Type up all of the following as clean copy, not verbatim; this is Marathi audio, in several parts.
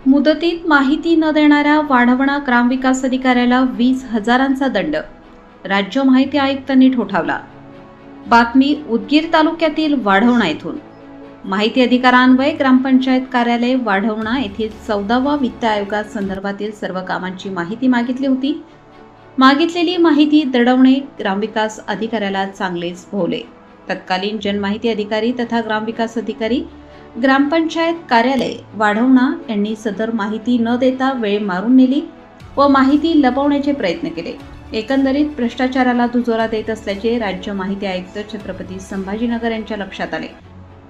मुदतीत माहिती न देणाऱ्या वाढवणा ग्रामविकास अधिकाऱ्याला 20,000चा दंड. राज्य माहिती आयुक्तांनी ठोठावला. बातमी उदगीर तालुक्यातील वाढवणा येथून. माहिती अधिकारान्वये ग्रामपंचायत कार्यालय वाढवणा येथील 14वा वित्त आयोगासंदर्भातील सर्व कामांची माहिती मागितली होती. मागितलेली माहिती दडवणे ग्रामविकास अधिकाऱ्याला चांगलेच भोवले. तत्कालीन जनमाहिती अधिकारी तथा ग्रामविकास अधिकारी ग्रामपंचायत कार्यालय वाढवणा यांनी सदर माहिती न देता वेळ मारून नेली व माहिती लपवण्याचे प्रयत्न केले. एकंदरीत भ्रष्टाचाराला दुजोरा देत असल्याचे राज्य माहिती आयुक्त छत्रपती संभाजीनगर यांच्या लक्षात आले.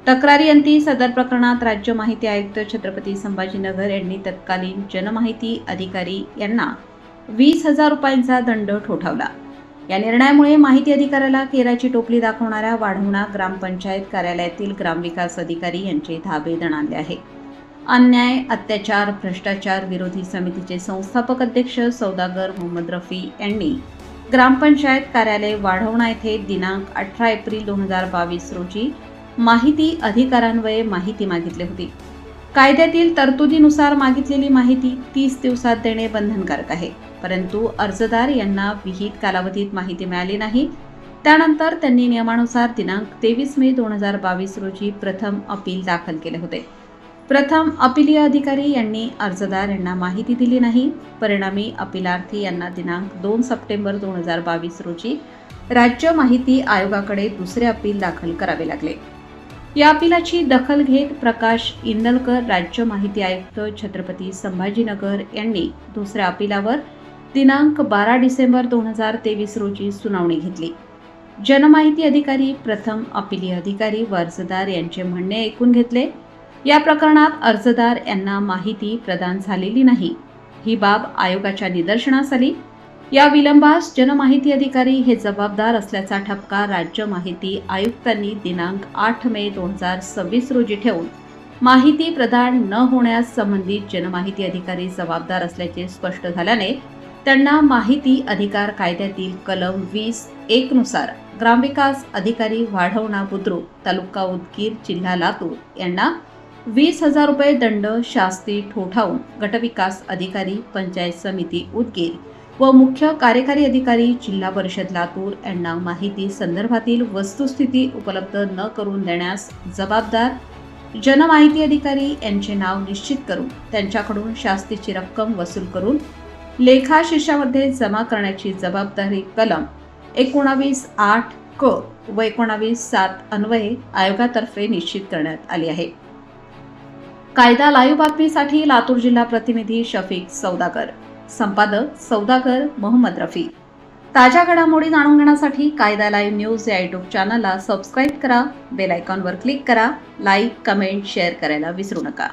तक्रारीअंती सदर प्रकरणात राज्य माहिती आयुक्त छत्रपती संभाजीनगर यांनी तत्कालीन जनमाहिती अधिकारी यांना 20,000 रुपयांचा दंड ठोठावला. या निर्णयामुळे माहिती अधिकाऱ्याला केराची टोपली दाखवणाऱ्या वाढवणा ग्रामपंचायत कार्यालयातील ग्रामविकास अधिकारी यांचे धाबे दणाणले आहे. अन्याय, अत्याचार, भ्रष्टाचार विरोधी समितीचे संस्थापक अध्यक्ष सौदागर मोहम्मद रफी यांनी ग्रामपंचायत कार्यालय वाढवणा येथे दिनांक 18 एप्रिल 2022 रोजी माहिती अधिकारान्वये माहिती मागितली होती. कायद्यातील तरतुदीनुसार मागितलेली माहिती 30 दिवसात देणे बंधनकारक आहे, परंतु अर्जदार यांना विहित कालावधीत माहिती मिळाली नाही. त्यानंतर त्यांनी नियमानुसार दिनांक 23 मे 2022 रोजी प्रथम अपील दाखल केले होते. प्रथम अपीलीय अधिकारी यांनी अर्जदार यांना माहिती दिली नाही. परिणामी अपिलार्थी यांना दिनांक 2 सप्टेंबर 2022 रोजी राज्य माहिती आयोगाकडे दुसरे अपील दाखल करावे लागले. या अपिलाची दखल घेत प्रकाश इंदलकर राज्य माहिती आयुक्त छत्रपती संभाजीनगर यांनी दुसऱ्या अपिलावर दिनांक 12 डिसेंबर 2023 रोजी सुनावणी घेतली. जनमाहिती अधिकारी, प्रथम अपीलीय अधिकारी व अर्जदार यांचे म्हणणे ऐकून घेतले. या प्रकरणात अर्जदार यांना माहिती प्रदान झालेली नाही, ही बाब आयोगाच्या निदर्शनास आली. या विलंबास जनमाहिती अधिकारी हे जबाबदार असल्याचा ठपका राज्य माहिती आयुक्तांनी दिनांक 8 मे 2026 रोजी ठेवून माहिती प्रदान न होण्यास संबंधित जनमाहिती अधिकारी जबाबदार असल्याचे स्पष्ट झाल्याने त्यांना माहिती अधिकार कायद्यातील कलम 20(1) नुसार ग्रामविकास अधिकारी वाढवणा बुद्रुक, तालुका उदगीर, जिल्हा लातूर यांना 20,000 रुपये दंड शास्ती ठोठावून गटविकास अधिकारी, पंचायत समिती उदगीर व मुख्य कार्यकारी अधिकारी, जिल्हा परिषद लातूर यांना माहिती संदर्भातील वस्तुस्थिती उपलब्ध न करून देण्यास जबाबदार जनमाहिती अधिकारी यांचे नाव निश्चित करून त्यांच्याकडून शास्तीची रक्कम वसूल करून लेखाशीर्षामध्ये जमा करण्याची जबाबदारी कलम 19(8) क व 19(7) अन्वये आयोगातर्फे निश्चित करण्यात आली आहे. कायदा लाईव्ह बातमीसाठी लातूर जिल्हा प्रतिनिधी शफीक सौदागर, संपादक सौदागर मोहम्मद रफी. ताज्या घडामोडी जाणून घेण्यासाठी कायदा लाईव्ह न्यूज या यूट्यूब चॅनलला सबस्क्राईब करा. बेल आयकॉनवर क्लिक करा. लाईक, कमेंट, शेअर करायला विसरू नका.